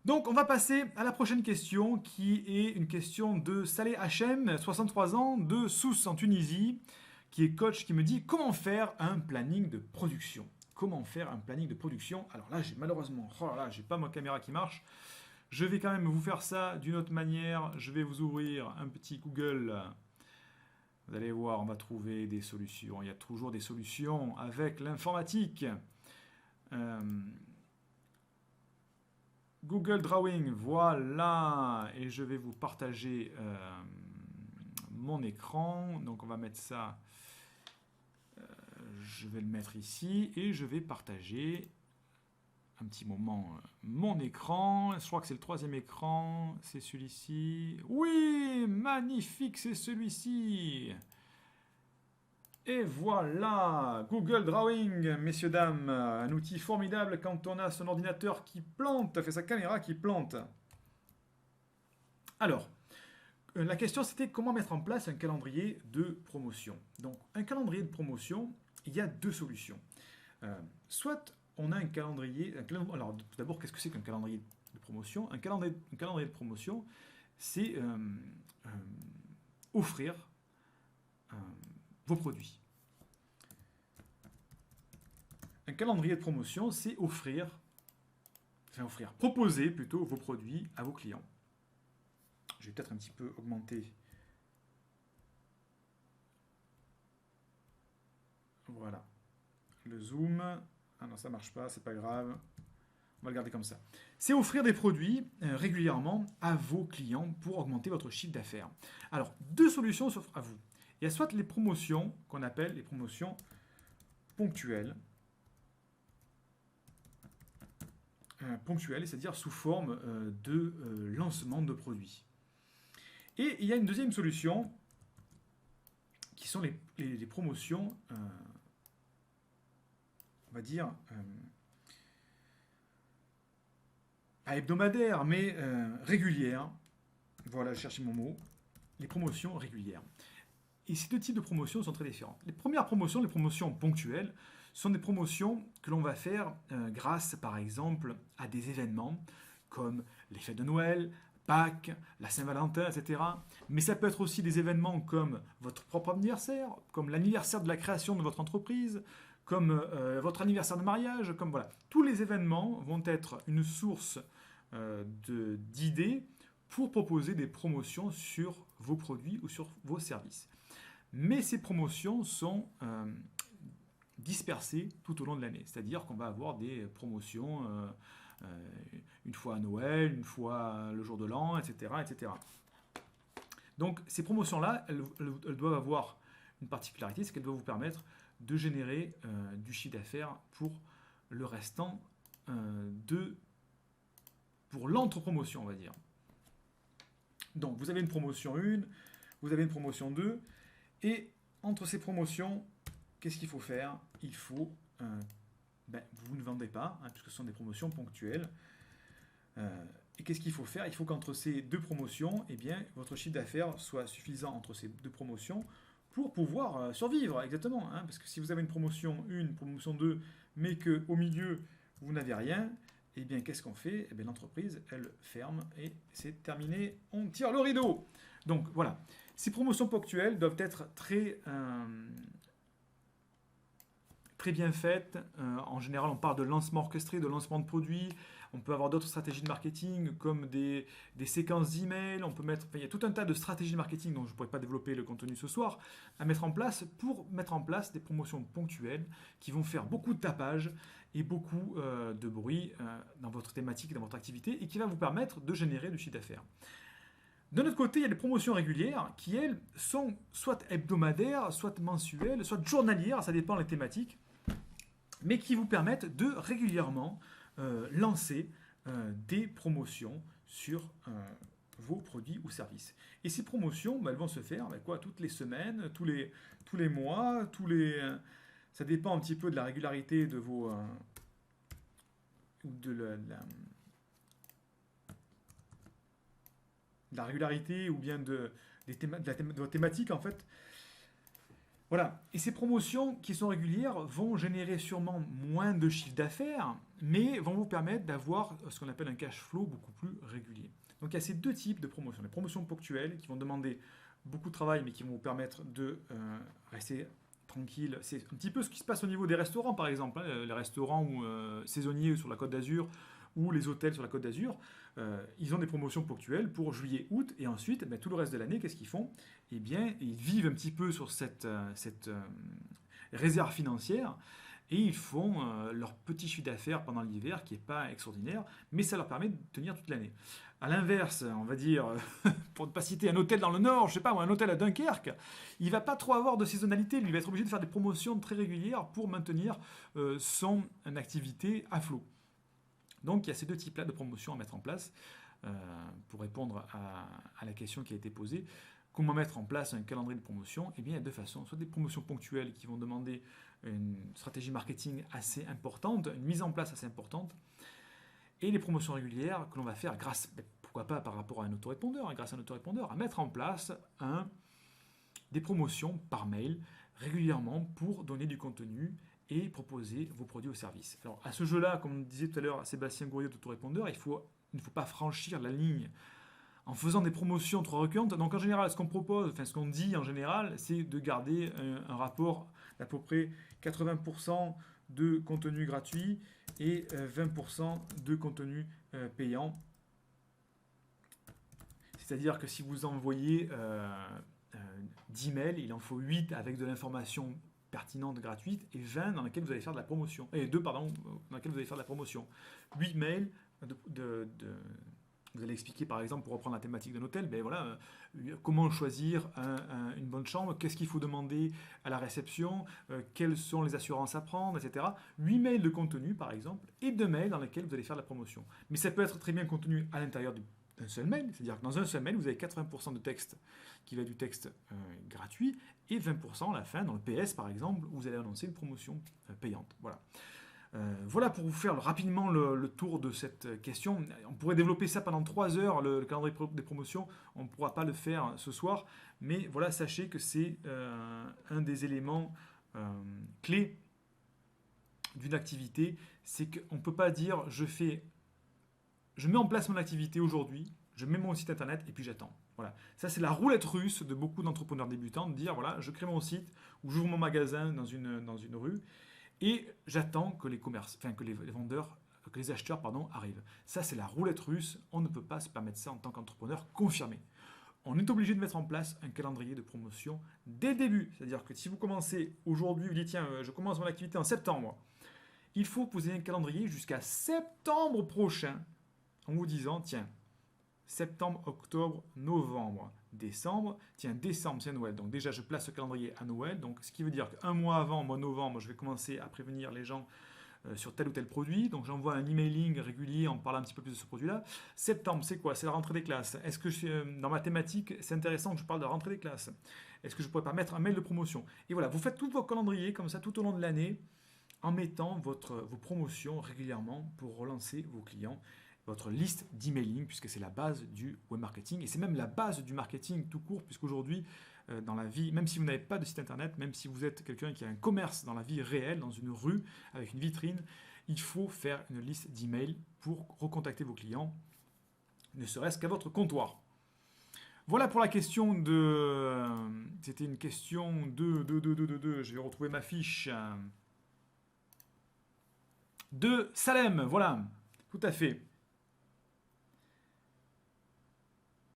Donc, on va passer à la prochaine question, qui est une question de Saleh Hachem, 63 ans, de Sousse en Tunisie, qui est coach, qui me dit comment faire un planning de production. Comment faire un planning de production. Alors là, j'ai malheureusement, oh là là, j'ai pas ma caméra qui marche. Je vais quand même vous faire ça d'une autre manière. Je vais vous ouvrir un petit Google. Vous allez voir, on va trouver des solutions. Il y a toujours des solutions avec l'informatique. Euh, Google Drawing, voilà. Et je vais vous partager mon écran. Donc on va mettre ça, je vais le mettre ici et je vais partager un petit moment mon écran. Je crois que c'est le troisième écran, c'est celui-ci. Oui, magnifique, c'est celui-ci. Et voilà, Google Drawing, messieurs, dames, un outil formidable quand on a son ordinateur qui plante, fait sa caméra qui plante. Alors, la question c'était comment mettre en place un calendrier de promotion. Donc, un calendrier de promotion, il y a deux solutions. Soit on a alors, tout d'abord, qu'est-ce que c'est qu'un calendrier de promotion? Un calendrier de promotion, c'est euh, offrir euh, vos produits. Un calendrier de promotion, c'est proposer plutôt vos produits à vos clients. Je vais peut-être un petit peu augmenter. Voilà. Le zoom. Ah non, ça marche pas, c'est pas grave. On va le garder comme ça. C'est offrir des produits régulièrement à vos clients pour augmenter votre chiffre d'affaires. Alors, deux solutions s'offrent à vous. Il y a soit les promotions qu'on appelle les promotions ponctuelles. Ponctuelles, c'est-à-dire sous forme de lancement de produits. Et il y a une deuxième solution qui sont les promotions, on va dire, pas hebdomadaires, mais régulières. Voilà, je cherchais mon mot. Les promotions régulières. Et ces deux types de promotions sont très différents. Les premières promotions, les promotions ponctuelles, sont des promotions que l'on va faire grâce, par exemple, à des événements comme les fêtes de Noël, Pâques, la Saint-Valentin, etc. Mais ça peut être aussi des événements comme votre propre anniversaire, comme l'anniversaire de la création de votre entreprise, comme votre anniversaire de mariage, comme voilà. Tous les événements vont être une source d'idées pour proposer des promotions sur vos produits ou sur vos services. Mais ces promotions sont dispersées tout au long de l'année. C'est-à-dire qu'on va avoir des promotions une fois à Noël, une fois le jour de l'an, etc., etc. Donc ces promotions-là, elles doivent avoir une particularité, c'est qu'elles doivent vous permettre de générer du chiffre d'affaires pour le restant pour l'entre-promotion, on va dire. Donc vous avez une promotion 1, vous avez une promotion 2, et entre ces promotions, qu'est-ce qu'il faut faire? Il faut, vous ne vendez pas, puisque ce sont des promotions ponctuelles. Et qu'est-ce qu'il faut faire? Il faut qu'entre ces deux promotions, eh bien, votre chiffre d'affaires soit suffisant entre ces deux promotions pour pouvoir survivre, exactement. Parce que si vous avez une promotion 1, une promotion 2, mais qu'au milieu, vous n'avez rien, eh bien, qu'est-ce qu'on fait? Eh bien, l'entreprise, elle ferme et c'est terminé. On tire le rideau. Donc, voilà. Ces promotions ponctuelles doivent être très bien faites. En général, on parle de lancement orchestré, de lancement de produits. On peut avoir d'autres stratégies de marketing comme des séquences d'emails. On peut mettre, il y a tout un tas de stratégies de marketing dont je ne pourrais pas développer le contenu ce soir à mettre en place pour mettre en place des promotions ponctuelles qui vont faire beaucoup de tapage et beaucoup de bruit dans votre thématique, dans votre activité et qui va vous permettre de générer du chiffre d'affaires. De notre côté, il y a des promotions régulières qui, elles, sont soit hebdomadaires, soit mensuelles, soit journalières, ça dépend des thématiques, mais qui vous permettent de régulièrement lancer des promotions sur vos produits ou services. Et ces promotions, elles vont se faire toutes les semaines, tous les mois, ça dépend un petit peu de la régularité de vos... de la régularité ou bien de votre thématique en fait. Voilà. Et ces promotions qui sont régulières vont générer sûrement moins de chiffre d'affaires, mais vont vous permettre d'avoir ce qu'on appelle un cash flow beaucoup plus régulier. Donc il y a ces deux types de promotions. Les promotions ponctuelles qui vont demander beaucoup de travail, mais qui vont vous permettre de rester tranquille. C'est un petit peu ce qui se passe au niveau des restaurants, par exemple, hein. Les restaurants saisonniers sur la Côte d'Azur ou les hôtels sur la Côte d'Azur, ils ont des promotions ponctuelles pour juillet, août, et ensuite, tout le reste de l'année, qu'est-ce qu'ils font? Eh bien, ils vivent un petit peu sur cette réserve financière, et ils font leur petit chiffre d'affaires pendant l'hiver, qui n'est pas extraordinaire, mais ça leur permet de tenir toute l'année. À l'inverse, on va dire, pour ne pas citer un hôtel dans le Nord, je sais pas, ou un hôtel à Dunkerque, il va pas trop avoir de saisonnalité, lui il va être obligé de faire des promotions très régulières pour maintenir son activité à flot. Donc il y a ces deux types-là de promotions à mettre en place pour répondre à la question qui a été posée. Comment mettre en place un calendrier de promotion? Eh bien, il y a deux façons. Soit des promotions ponctuelles qui vont demander une stratégie marketing assez importante, une mise en place assez importante, et les promotions régulières que l'on va faire grâce, pourquoi pas par rapport à un autorépondeur, grâce à un autorépondeur, à mettre en place des promotions par mail régulièrement pour donner du contenu et proposer vos produits ou services. Alors à ce jeu-là, comme disait tout à l'heure Sébastien Gourier d'autorépondeur, il ne faut pas franchir la ligne en faisant des promotions trop récurrentes. Donc en général, ce qu'on propose, enfin ce qu'on dit en général, c'est de garder un rapport d'à peu près 80% de contenu gratuit et 20% de contenu payant. C'est-à-dire que si vous envoyez 10 mails, il en faut 8 avec de l'information pertinente gratuite et 20 dans lesquels vous allez faire de la promotion. Et 2, pardon, dans lesquels vous allez faire de la promotion. 8 mails vous allez expliquer, par exemple, pour reprendre la thématique d'un hôtel, voilà, comment choisir une bonne chambre, qu'est-ce qu'il faut demander à la réception, quelles sont les assurances à prendre, etc. 8 mails de contenu, par exemple, et 2 mails dans lesquels vous allez faire de la promotion. Mais ça peut être très bien contenu à l'intérieur d'un seul mail, c'est-à-dire que dans un seul mail, vous avez 80% de texte qui va être du texte gratuit, et 20% à la fin, dans le PS, par exemple, où vous allez annoncer une promotion payante. Voilà. Voilà pour vous faire rapidement le tour de cette question. On pourrait développer ça pendant 3 heures, le calendrier des promotions. On ne pourra pas le faire ce soir. Mais voilà, sachez que c'est un des éléments clés d'une activité. C'est qu'on ne peut pas dire je mets en place mon activité aujourd'hui, je mets mon site internet et puis j'attends. Voilà. Ça, c'est la roulette russe de beaucoup d'entrepreneurs débutants, de dire voilà, je crée mon site ou j'ouvre mon magasin dans une rue. Et j'attends que que les vendeurs, que les acheteurs, arrivent. Ça, c'est la roulette russe. On ne peut pas se permettre ça en tant qu'entrepreneur confirmé. On est obligé de mettre en place un calendrier de promotion dès le début. C'est-à-dire que si vous commencez aujourd'hui, vous dites tiens, je commence mon activité en septembre, il faut poser un calendrier jusqu'à septembre prochain en vous disant tiens, septembre, octobre, novembre, décembre. Tiens, décembre, c'est Noël. Donc déjà, je place ce calendrier à Noël. Donc ce qui veut dire qu'un mois avant, mois novembre, je vais commencer à prévenir les gens sur tel ou tel produit. Donc j'envoie un emailing régulier en parlant un petit peu plus de ce produit-là. Septembre, c'est quoi? C'est la rentrée des classes. Est-ce que dans ma thématique, c'est intéressant que je parle de la rentrée des classes? Est-ce que je pourrais pas mettre un mail de promotion? Et voilà, vous faites tout vos calendriers comme ça tout au long de l'année en mettant vos promotions régulièrement pour relancer vos clients. Votre liste d'emailing, puisque c'est la base du web marketing, et c'est même la base du marketing tout court, puisqu'aujourd'hui, dans la vie, même si vous n'avez pas de site internet, même si vous êtes quelqu'un qui a un commerce dans la vie réelle, dans une rue, avec une vitrine, il faut faire une liste d'emails pour recontacter vos clients, ne serait-ce qu'à votre comptoir. Voilà pour la question de... C'était une question de... Je vais retrouver ma fiche. De Salem, voilà, tout à fait.